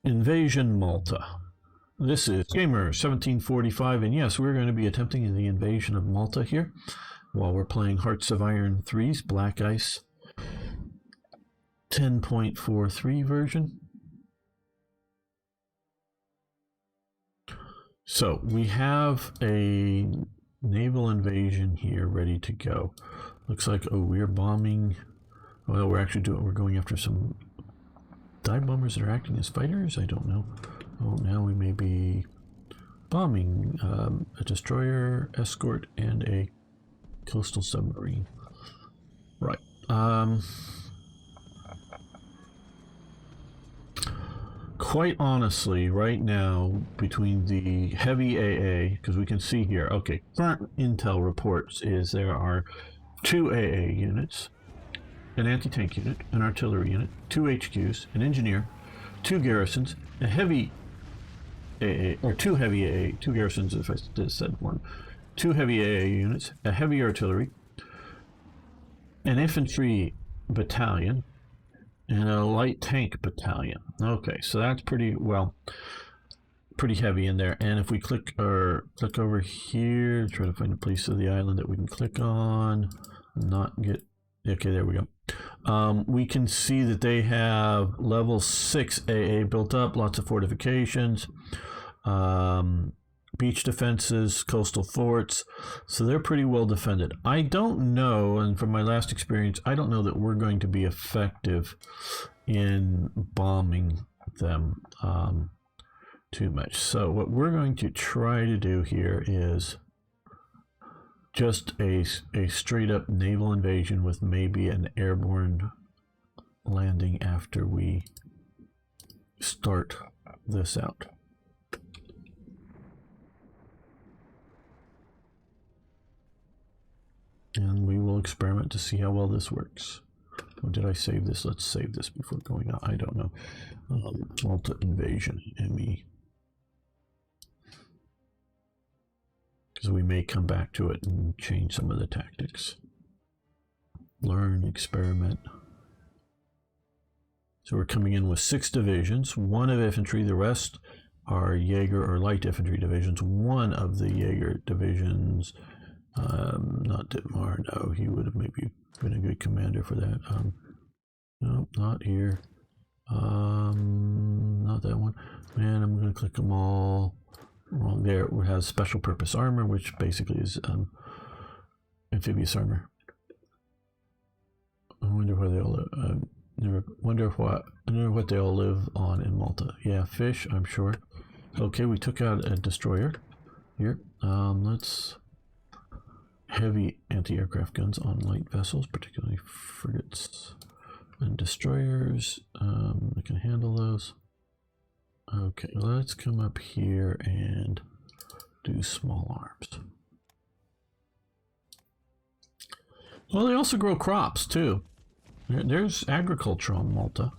Invasion Malta. This is Gamer 1745, and yes, we're going to be attempting the invasion of Malta here while we're playing Hearts of Iron 3's Black Ice 10.43 version. So we have a naval invasion here ready to go. Looks like, oh, we're bombing. Well, we're going after some dive bombers that are acting as fighters. I don't know. Oh, now we may be bombing a destroyer, escort, and a coastal submarine. Right. Quite honestly, right now, between the heavy AA, because we can see here, okay, current intel reports is there are 2 AA units, an anti-tank unit, an artillery unit, 2 HQs, an engineer, 2 garrisons, a heavy AA, or 2 heavy AA, 2 garrisons if I just said one, 2 heavy AA units, a heavy artillery, an infantry battalion, and a light tank battalion. Okay, so that's pretty heavy in there. And if we click over here, try to find a place of the island that we can click on, not get, okay, there we go. We can see that they have level 6 AA built up, lots of fortifications, beach defenses, coastal forts, so they're pretty well defended. I don't know, and from my last experience, I don't know that we're going to be effective in bombing them too much. So what we're going to try to do here is just a straight up naval invasion with maybe an airborne landing after we start this out. And we will experiment to see how well this works. Oh, did I save this? Let's save this before going out. I don't know. Malta invasion, ME. Because we may come back to it and change some of the tactics. Learn, experiment. So we're coming in with 6 divisions, 1 of infantry, the rest are Jaeger or light infantry divisions. One of the Jaeger divisions, not Dittmar, no, he would have maybe been a good commander for that. No, not here. Not that one. Man, I'm going to click them all wrong. There, we have special purpose armor, which basically is amphibious armor. I wonder where they all live. I wonder what they all live on in Malta. Yeah, fish, I'm sure. Okay, we took out a destroyer here. Let's heavy anti-aircraft guns on light vessels, particularly frigates and destroyers. I can handle those. Okay, let's come up here and do small arms. Well, they also grow crops too. There's agriculture on Malta.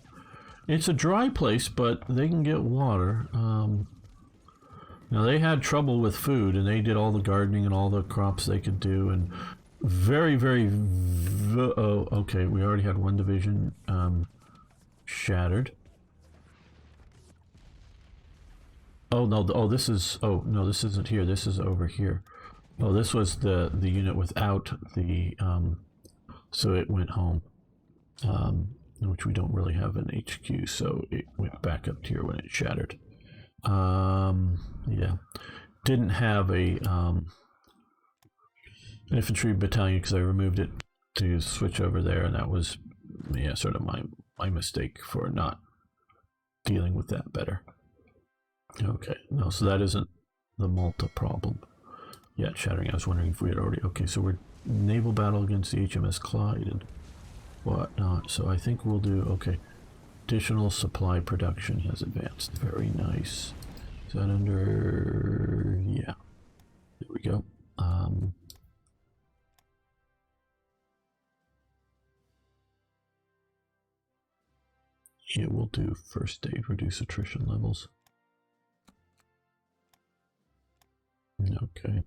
It's a dry place, but they can get water. Now, they had trouble with food, and they did all the gardening and all the crops they could do, and oh, okay, we already had 1 division shattered. Oh, no, this isn't here, this is over here. Oh, this was the unit without the, so it went home, which we don't really have an HQ, so it went back up here when it shattered. Yeah, didn't have a infantry battalion because I removed it to switch over there, and that was, yeah, sort of my mistake for not dealing with that better. Okay, no, so that isn't the Malta problem yet. Shattering, I was wondering if we had already, okay, so we're naval battle against the HMS Clyde and whatnot, so I think we'll do, okay, additional supply production has advanced. Very nice. Is that under, yeah, there we go. It will do first aid, reduce attrition levels. Okay.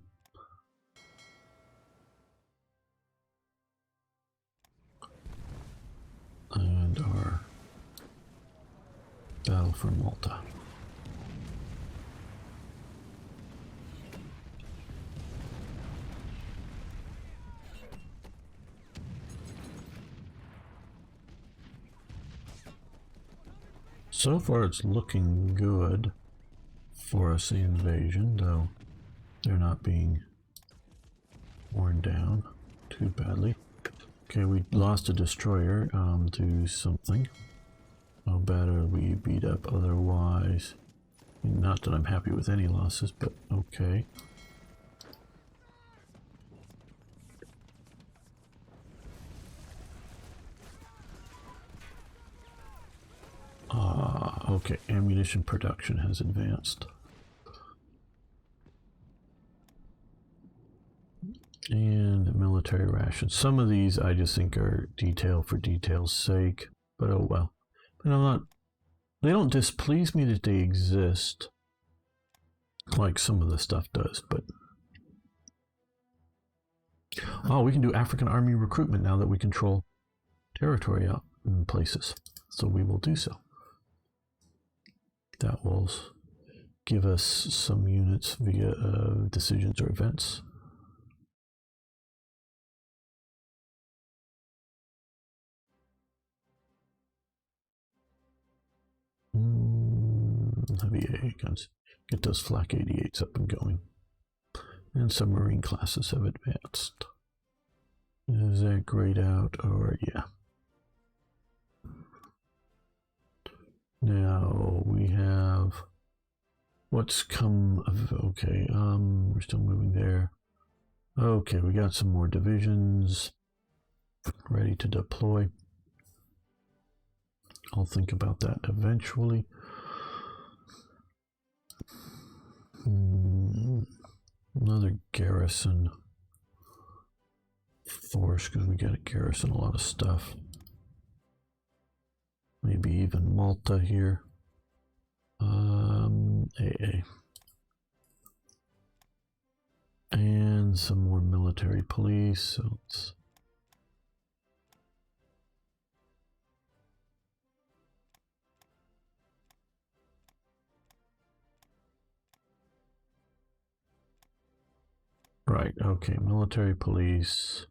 And our Battle for Malta. So far it's looking good for us, the invasion, though they're not being worn down too badly. Okay, we lost a destroyer. Do something. How bad are we beat up otherwise? Not that I'm happy with any losses, but okay. Okay, ammunition production has advanced. And military rations. Some of these I just think are detail for detail's sake, but oh well. But I'm not, they don't displease me that they exist like some of the stuff does, but oh, we can do African army recruitment now that we control territory out in places, so we will do so. That will give us some units via decisions or events. Heavy AA guns. Get those flak 88s up and going. And submarine classes have advanced. Is that grayed out? Or yeah. Now we have what's come of, okay, we're still moving there. Okay, we got some more divisions ready to deploy. I'll think about that eventually. Another garrison force, because we got to garrison a lot of stuff. Maybe even Malta here. AA. And some more military police. So it's right, okay, military police.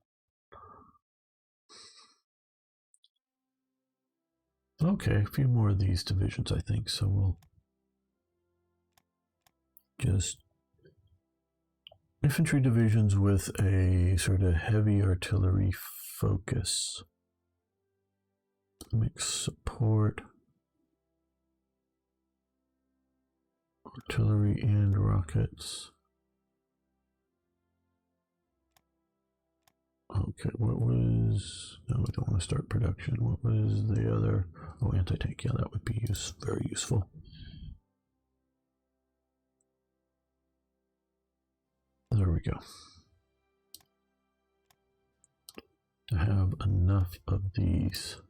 Okay, a few more of these divisions, I think, so we'll just infantry divisions with a sort of heavy artillery focus. Mixed support. Artillery and rockets. Okay, what was... No, we don't want to start production. What was the other... Oh, anti-tank. Yeah, that would be very useful. There we go. To have enough of these.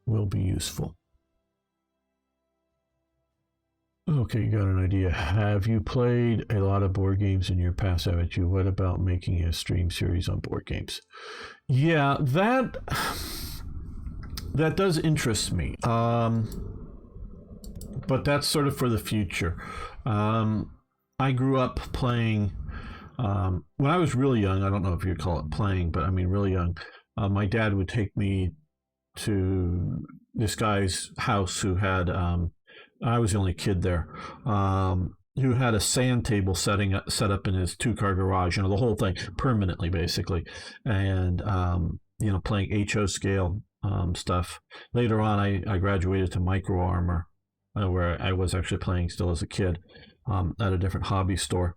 Will be useful. Okay, you got an idea. Have you played a lot of board games in your past, haven't you? What about making a stream series on board games? Yeah, that does interest me. But that's sort of for the future. I grew up playing, when I was really young, I don't know if you'd call it playing, but I mean really young, my dad would take me to this guy's house who had... I was the only kid there, who had a sand table set up in his 2-car garage, the whole thing permanently, basically, and playing HO scale stuff. Later on, I graduated to Micro Armor, where I was actually playing still as a kid at a different hobby store.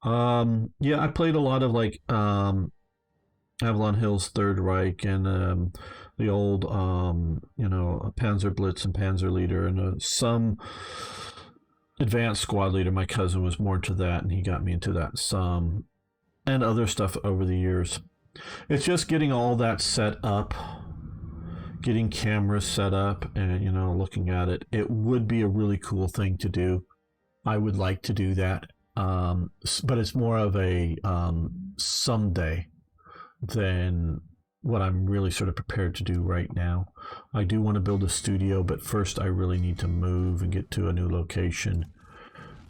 Yeah, I played a lot of like Avalon Hill's Third Reich and the old, Panzer Blitz and Panzer Leader and some advanced squad leader. My cousin was more into that, and he got me into that some, and other stuff over the years. It's just getting all that set up, getting cameras set up, and looking at it. It would be a really cool thing to do. I would like to do that, but it's more of a someday. than what I'm really sort of prepared to do right now. I do want to build a studio, but first I really need to move and get to a new location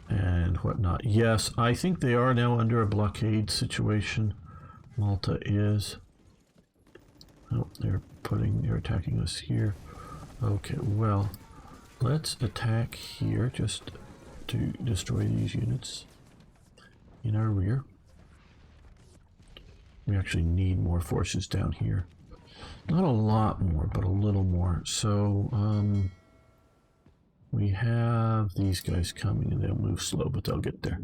and whatnot. Yes, I think they are now under a blockade situation. Malta is. Oh, they're attacking us here. Okay, well, let's attack here just to destroy these units in our rear. We actually need more forces down here. Not a lot more, but a little more. So, we have these guys coming, and they'll move slow, but they'll get there.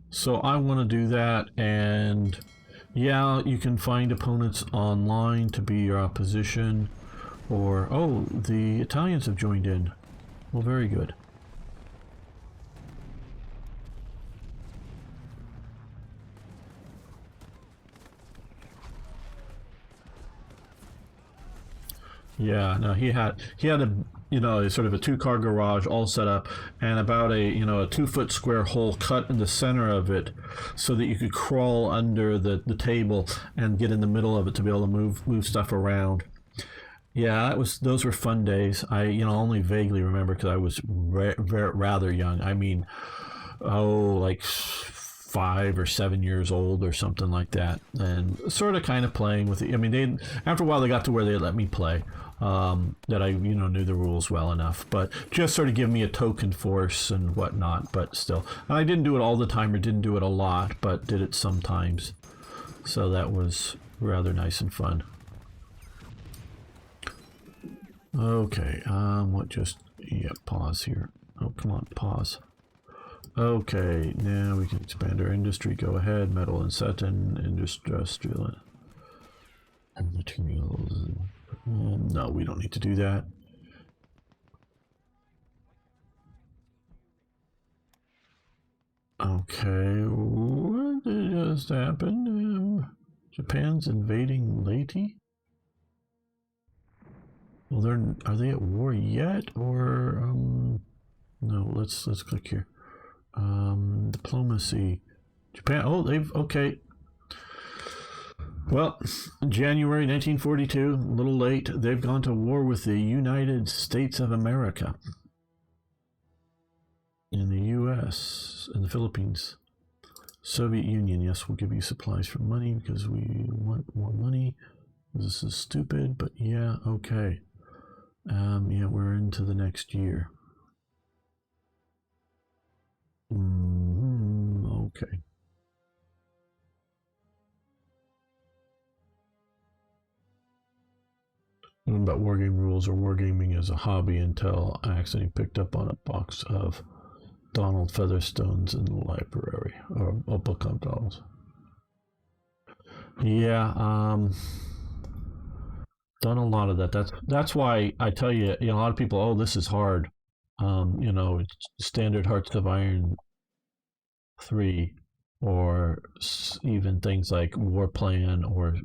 So I want to do that, and yeah, you can find opponents online to be your opposition, or, oh, the Italians have joined in. Well, very good. Yeah, no, he had a, you know, sort of a two-car garage all set up, and about a, you know, a 2-foot square hole cut in the center of it, so that you could crawl under the table and get in the middle of it to be able to move stuff around. Yeah, those were fun days. I, you know, only vaguely remember because I was rather young. I mean, oh, like 5 or 7 years old or something like that, and sort of kind of playing with it. I mean, they, after a while they got to where they let me play, that I, you know, knew the rules well enough, but just sort of give me a token force and whatnot. But still, and I didn't do it all the time or didn't do it a lot, but did it sometimes. So that was rather nice and fun. Okay, what just, yeah, pause here. Oh, come on, pause. Okay, now we can expand our industry. Go ahead, metal and satin, industrial and materials. No, we don't need to do that. Okay, what just happened? Japan's invading Leyte? Well, are they at war yet, or no? Let's click here. Diplomacy. Japan. Oh, okay. Well, January 1942, a little late. They've gone to war with the United States of America. In the U.S. and the Philippines. Soviet Union. Yes, we'll give you supplies for money because we want more money. This is stupid, but yeah, okay. Yeah, we're into the next year. Okay. Learn about wargame rules or wargaming as a hobby until I accidentally picked up on a box of Donald Featherstones in the library, or a book on dolls. Yeah, done a lot of that. That's why I tell you, you know, a lot of people, oh, this is hard. You know, it's standard Hearts of Iron 3, or even things like War Plan or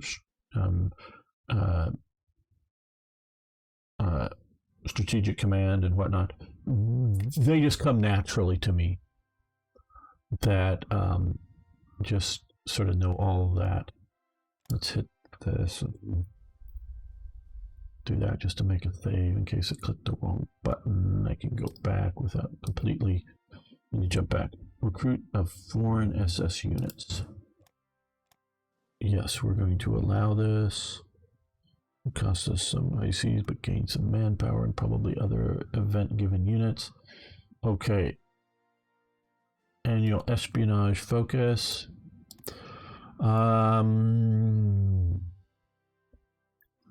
uh, Strategic Command and whatnot. They just come naturally to me. That just sort of know all of that. Let's hit this. Do that just to make a save in case I clicked the wrong button. I can go back without completely. Let me jump back. Recruit of foreign SS units. Yes, we're going to allow this. It costs us some ICs, but gain some manpower and probably other event-given units. Okay. Annual espionage focus.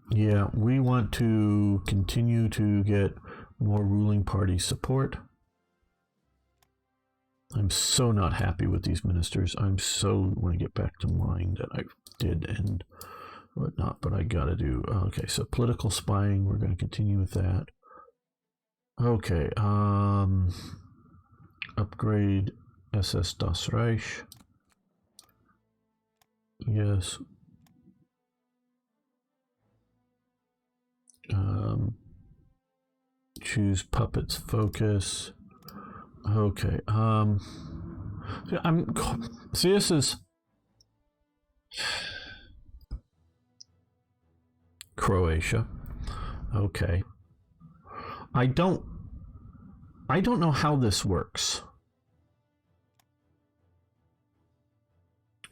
Yeah, we want to continue to get more ruling party support. I'm so not happy with these ministers. I'm so want to get back to mine that I did and whatnot, but I gotta do. Okay, so political spying, we're going to continue with that. Okay, upgrade SS Das Reich. Yes. Choose puppets focus. Okay. See, this is. Croatia. Okay. I don't know how this works.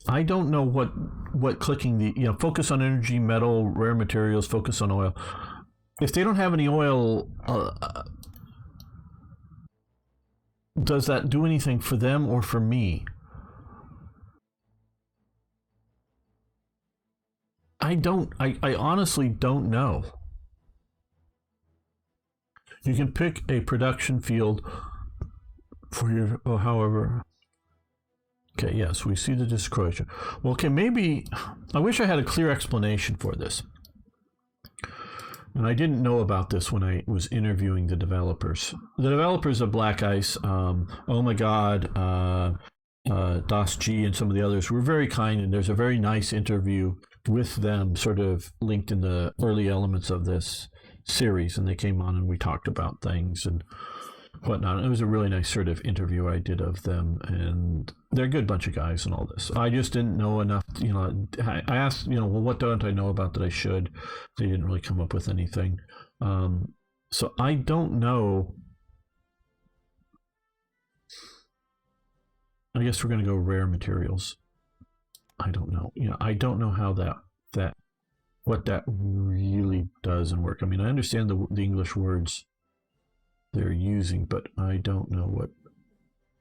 I don't know what clicking the, focus on energy, metal, rare materials, focus on oil. If they don't have any oil, does that do anything for them or for me? I honestly don't know. You can pick a production field for your, however. Okay, yes, we see the disclosure. Well, okay, maybe, I wish I had a clear explanation for this. And I didn't know about this when I was interviewing the developers. The developers of Black Ice, oh my God, Das G and some of the others were very kind, and there's a very nice interview with them sort of linked in the early elements of this series, and they came on and we talked about things and whatnot. It was a really nice sort of interview I did of them, and they're a good bunch of guys and all this. I just didn't know enough, I asked, well, what don't I know about that I should? They didn't really come up with anything. So I don't know. I guess we're going to go rare materials. I don't know. I don't know how what that really does and work. I mean, I understand the English words they're using, but I don't know what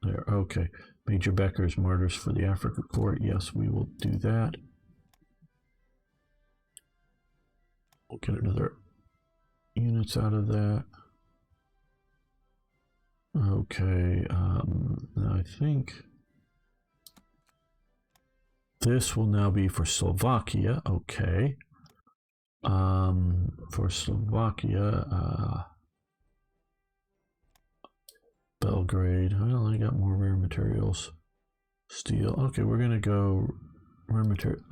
they're. Okay. Major Becker's Martyrs for the Africa Corps. Yes, we will do that. We'll get another units out of that. Okay. I think this will now be for Slovakia. Okay. For Slovakia, Belgrade. Well, I got more rare materials. Steel. Okay, we're gonna go rare material.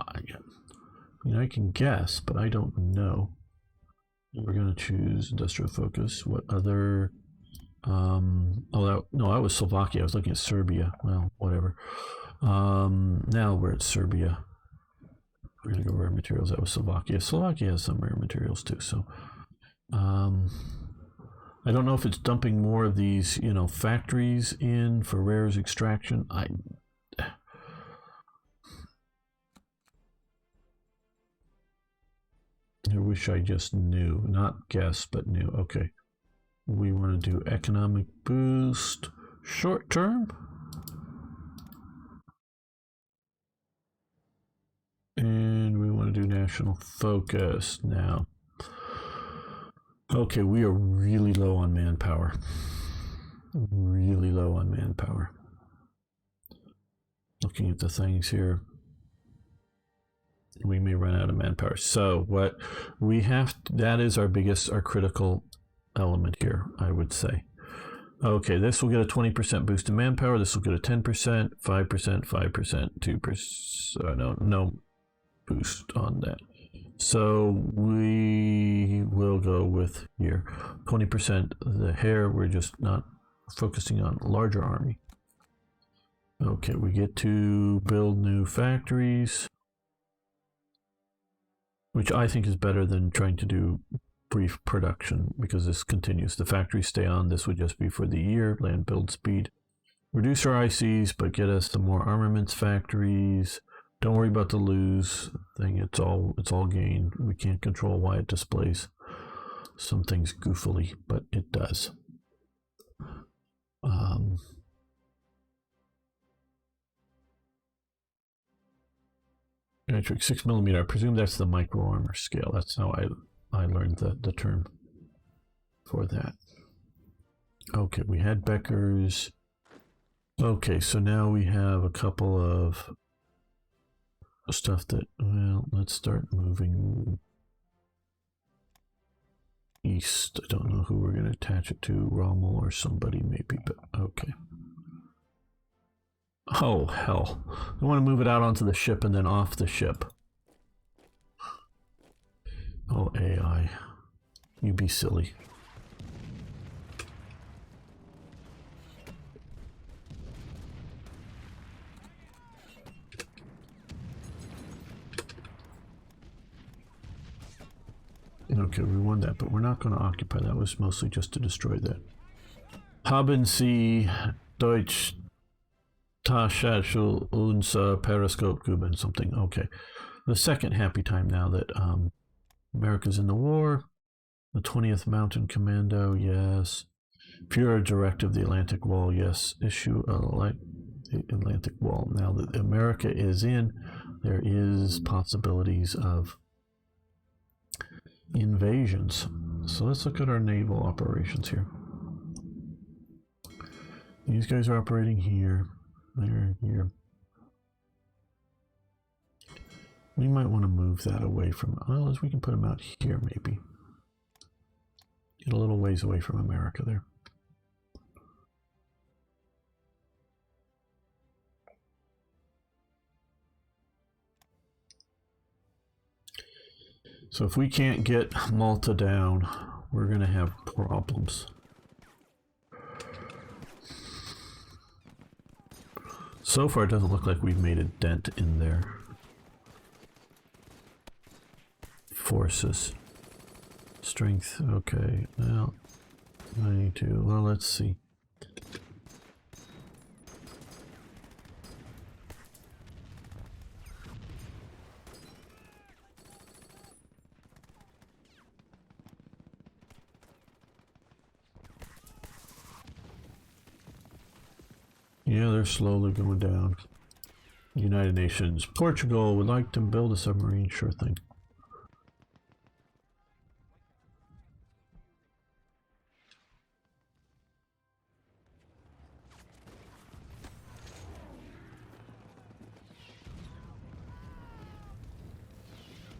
I can guess, but I don't know. We're gonna choose industrial focus. What other? No, that was Slovakia. I was looking at Serbia. Well, whatever. Now we're at Serbia. We're gonna go rare materials. That was Slovakia. Slovakia has some rare materials too. So, I don't know if it's dumping more of these, factories in for rares extraction. I wish I just knew, not guess, but knew. Okay, we want to do economic boost short term. And we want to do national focus now. Okay, we are really low on manpower. Really low on manpower. Looking at the things here, we may run out of manpower. So what we have, that is our critical element here, I would say. Okay, this will get a 20% boost in manpower. This will get a 10%, 5%, 5%, 2%. No boost on that. So we will go with here 20%. The hair, we're just not focusing on larger army. Okay, we get to build new factories, which I think is better than trying to do brief production, because this continues. The factories stay on. This would just be for the year. Land build speed. Reduce our ICs, but get us the more armaments factories. Don't worry about the lose thing. It's all gain. We can't control why it displays some things goofily, but it does. Metric 6mm. I presume that's the micro armor scale. That's how I learned the term for that. Okay, we had Becker's. Okay, so now we have a couple of stuff that, well, let's start moving east. I don't know who we're going to attach it to, Rommel or somebody maybe, but okay. Oh, hell. I want to move it out onto the ship and then off the ship. Oh, AI. You be silly. Okay, we won that, but we're not going to occupy. That was mostly just to destroy that. Haben Sie Deutsch Taschachel unser Periscope Kuben something. Okay. The second happy time now that America's in the war. The 20th Mountain Commando, yes. Pure Directive, the Atlantic Wall, yes. Issue the Atlantic Wall. Now that America is in, there is possibilities of invasions. So let's look at our naval operations here. These guys are operating here. They're here. We might want to move that away from, well, as we can put them out here maybe. Get a little ways away from America there. So if we can't get Malta down, we're going to have problems. So far, it doesn't look like we've made a dent in their forces. Strength, okay. Well, 92. Well, let's see. Yeah, they're slowly going down. United Nations. Portugal would like to build a submarine, sure thing.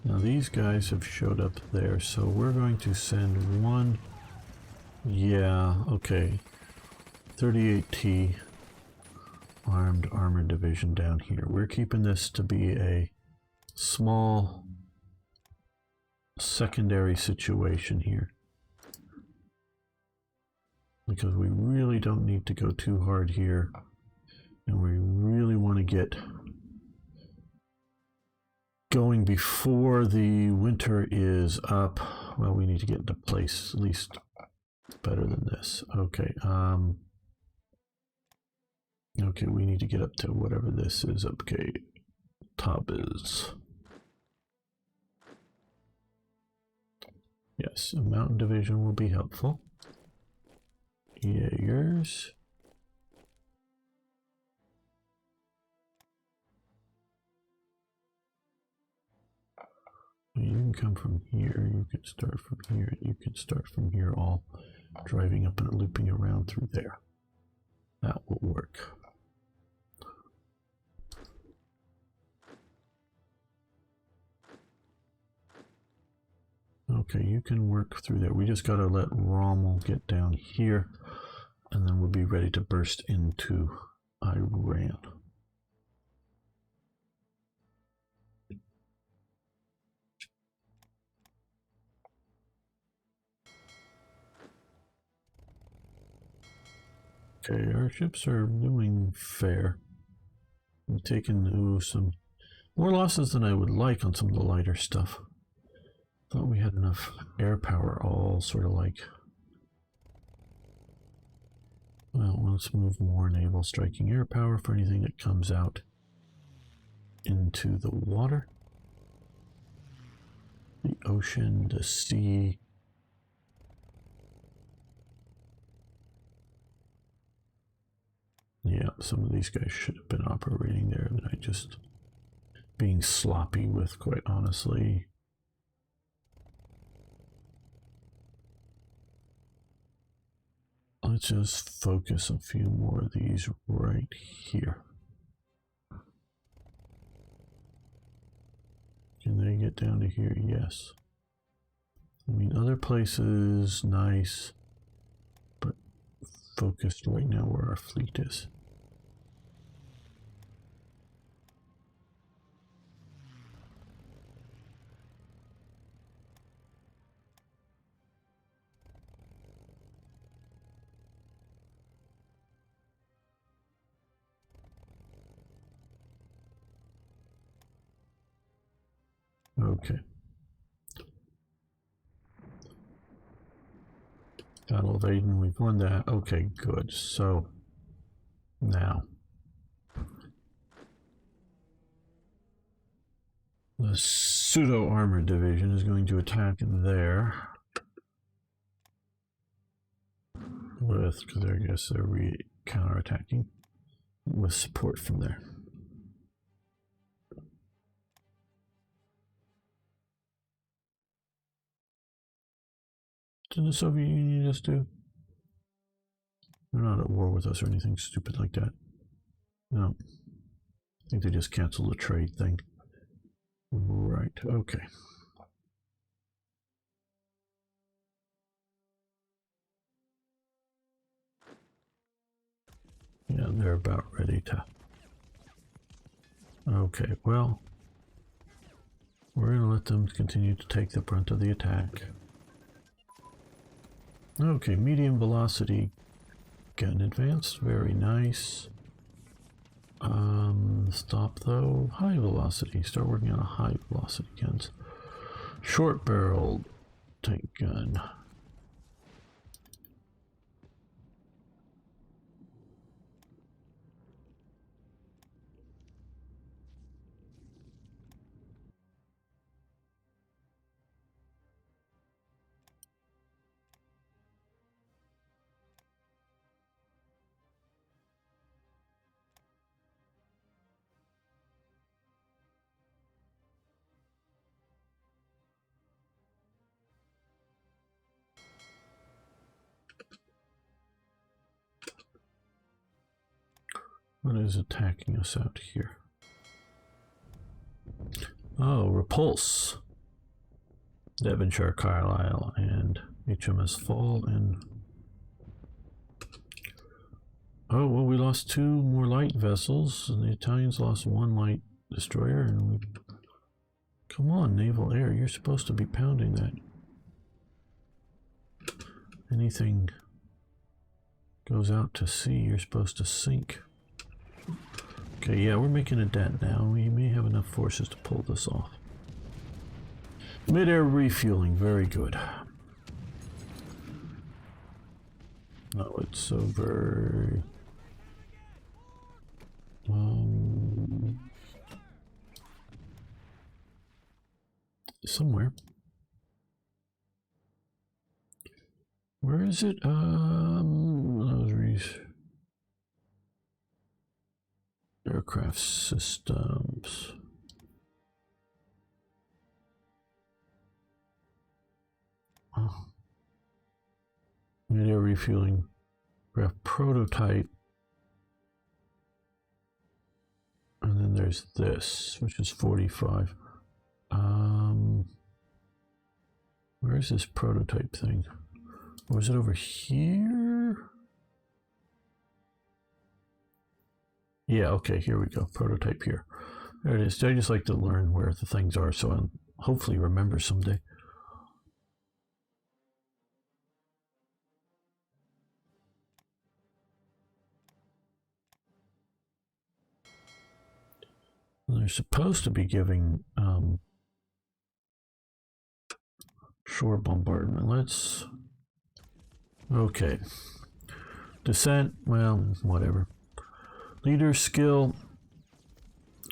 Now these guys have showed up there, so we're going to send one. Yeah, okay. 38T armed armored division down here. We're keeping this to be a small secondary situation here, because we really don't need to go too hard here, and we really want to get going before the winter is up. Well, we need to get into place at least better than this. Okay, okay, we need to get up to whatever this is. Okay, top is, yes, a mountain division will be helpful. Jaegers. You can come from here, you can start from here, you can start from here, all driving up and looping around through there. That will work. Okay, you can work through there. We just got to let Rommel get down here, and then we'll be ready to burst into Iran. Okay, our ships are doing fair. We've taken some more losses than I would like on some of the lighter stuff. Thought we had enough air power, all sort of like. Well, let's move more naval striking air power for anything that comes out into the water. The ocean, the sea. Yeah, some of these guys should have been operating there, and I just being sloppy with, quite honestly. Let's just focus a few more of these right here. Can they get down to here? Yes. I mean, other places, nice, but focused right now where our fleet is. Okay. Battle of Aden, we've won that. Okay, good. So now the pseudo armored division is going to attack there with, because I guess they're counterattacking with support from there. Didn't the Soviet Union just do? They're not at war with us or anything stupid like that. No. I think they just canceled the trade thing. Right, okay. Yeah, they're about ready to. Okay, well, we're going to let them continue to take the brunt of the attack. Okay, medium velocity getting advanced, very nice. Stop though, high velocity, start working on a high velocity guns. Short barreled tank gun. What is attacking us out here? Oh, Repulse. Devonshire, Carlisle, and HMS Fall, and oh, well, we lost 2 more light vessels, and the Italians lost 1 light destroyer, and we... Come on, Naval Air, you're supposed to be pounding that. Anything goes out to sea, you're supposed to sink. Okay, yeah, we're making a dent now. We may have enough forces to pull this off. Mid-air refueling, very good. No, it's over... somewhere. Where is it? Aircraft systems. Oh. Mid-air refueling. Craft prototype. And then there's this, which is 45. Where's this prototype thing? Or is it over here? Yeah, okay, here we go. Prototype here. There it is. I just like to learn where the things are so I'll hopefully remember someday. They're supposed to be giving shore bombardment. Let's... Okay. Descent, well, whatever. Leader skill,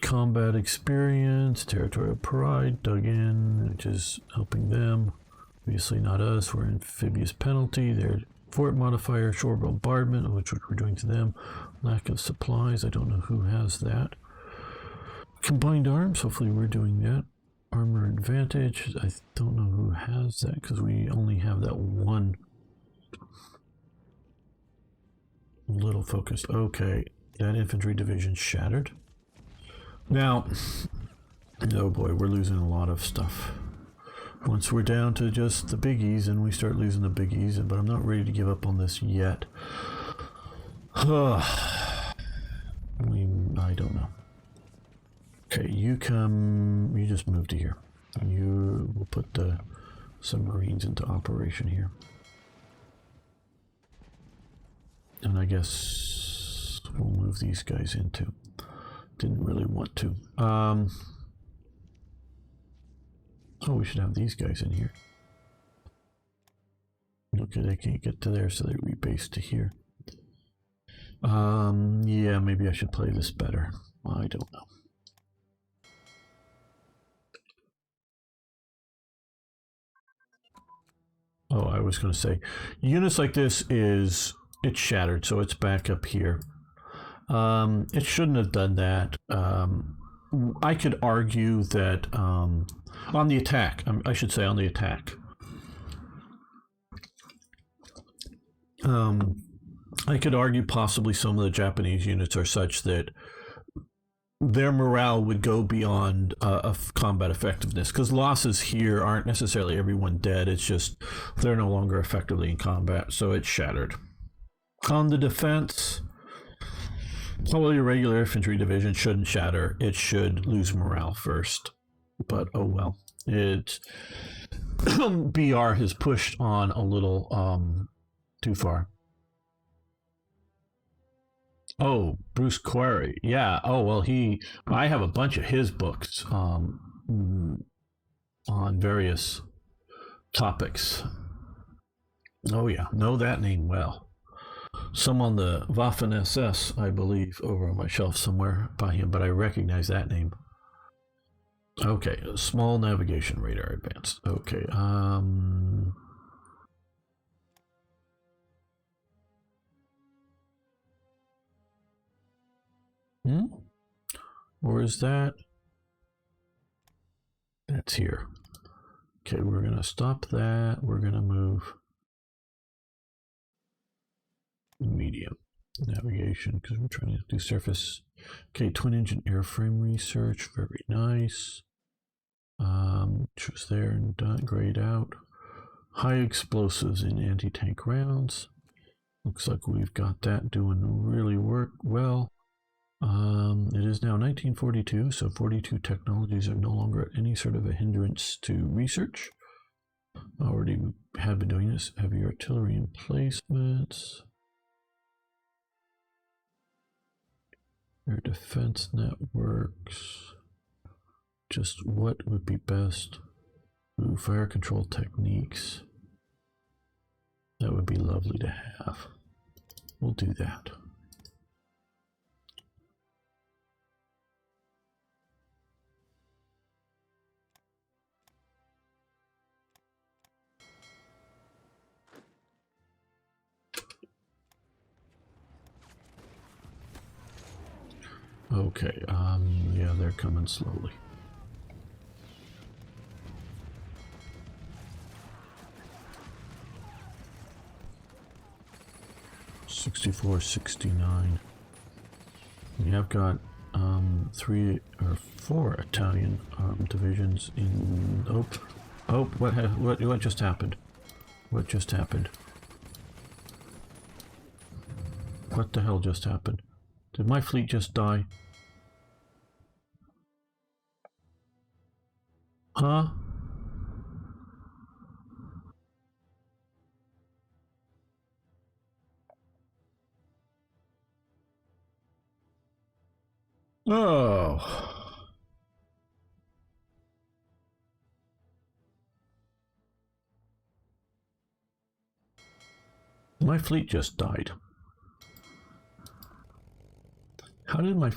combat experience, territorial pride, dug in, which is helping them. Obviously not us, we're amphibious penalty. Their fort modifier, shore bombardment, which we're doing to them. Lack of supplies, I don't know who has that. Combined arms, hopefully we're doing that. Armor advantage, I don't know who has that because we only have that one little focus. Okay, that infantry division shattered. Now, oh boy, we're losing a lot of stuff. Once we're down to just the biggies and we start losing the biggies, but I'm not ready to give up on this yet. I don't know. Okay, you just move to here. You will put the submarines into operation here. And I guess we'll move these guys into. Didn't really want to. Oh, we should have these guys in here. Okay, they can't get to there, so they rebase to here. Yeah, maybe I should play this better. I don't know. Oh, I was going to say, units like this it's shattered, so it's back up here. It shouldn't have done that. I could argue that on the attack, I should say on the attack. I could argue possibly some of the Japanese units are such that their morale would go beyond combat effectiveness, because losses here aren't necessarily everyone dead. It's just they're no longer effectively in combat, so it's shattered. On the defense, probably your regular infantry division shouldn't shatter. It should lose morale first, but oh well. It BR has pushed on a little too far. Oh, Bruce Quarry. Yeah. Oh, well, I have a bunch of his books on various topics. Oh, yeah. Know that name well. Some on the Waffen SS, I believe, over on my shelf somewhere by him, but I recognize that name. Okay. Small navigation radar advanced. Okay. Or is that? That's here. Okay, we're going to stop that. We're going to move medium navigation because we're trying to do surface. Okay, twin engine airframe research. Very nice. Which was there and done. Grayed out. High explosives in anti-tank rounds. Looks like we've got that doing really well. It is now 1942, so 42 technologies are no longer any sort of a hindrance to research. Already have been doing this. Heavy artillery emplacements. Air defense networks. Just what would be best? Ooh, fire control techniques. That would be lovely to have. We'll do that. Okay, yeah, they're coming slowly. '64, '69. We have got 3 or 4 Italian divisions in. Oh! What just happened? What just happened? What the hell just happened? Did my fleet just die? Huh? Oh. My fleet just died. How did my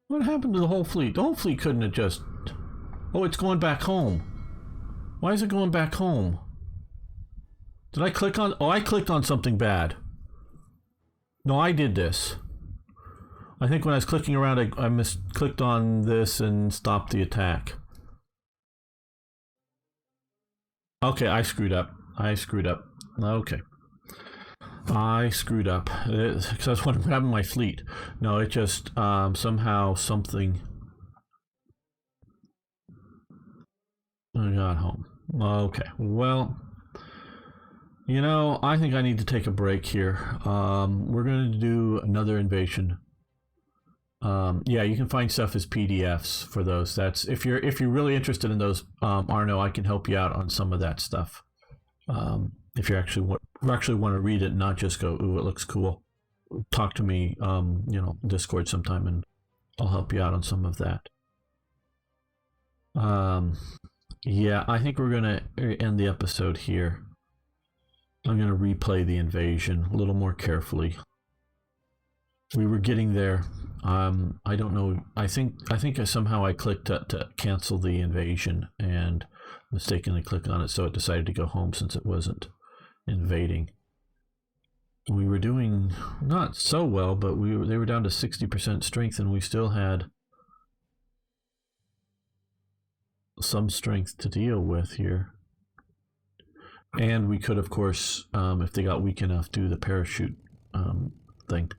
What happened to the whole fleet? The whole fleet couldn't have just... Oh, it's going back home. Why is it going back home? Did I click on... Oh, I clicked on something bad. No, I did this. I think when I was clicking around, I misclicked on this and stopped the attack. Okay, I screwed up. Okay. I screwed up because I was wondering what happened to my fleet. No, it just somehow something. I got home. Okay, well, I think I need to take a break here. We're going to do another invasion. Yeah, you can find stuff as PDFs for those. That's if you're really interested in those. Arno, I can help you out on some of that stuff. if you actually want to read it, not just go, ooh, it looks cool. Talk to me, Discord sometime, and I'll help you out on some of that. Yeah, I think we're gonna end the episode here. I'm gonna replay the invasion a little more carefully. We were getting there. I don't know. I think somehow I clicked to cancel the invasion and mistakenly clicked on it, so it decided to go home since it wasn't invading. We were doing not so well, but they were down to 60% strength, and we still had some strength to deal with here. And we could, of course, if they got weak enough, do the parachute thing,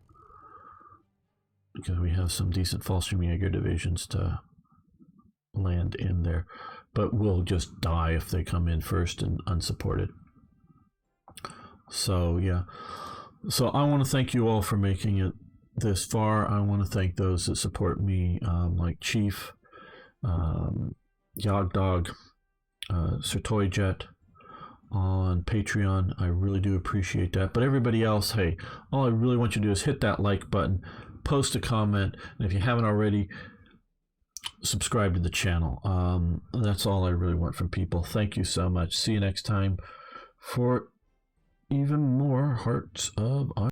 because we have some decent Fallschirmjäger divisions to land in there. But we'll just die if they come in first and unsupported. So yeah. So I want to thank you all for making it this far. I want to thank those that support me, like Chief, Yogdog, Sir Toyjet on Patreon. I really do appreciate that. But everybody else, hey, all I really want you to do is hit that like button, post a comment, and if you haven't already, subscribe to the channel. That's all I really want from people. Thank you so much. See you next time for even more Hearts of Iron.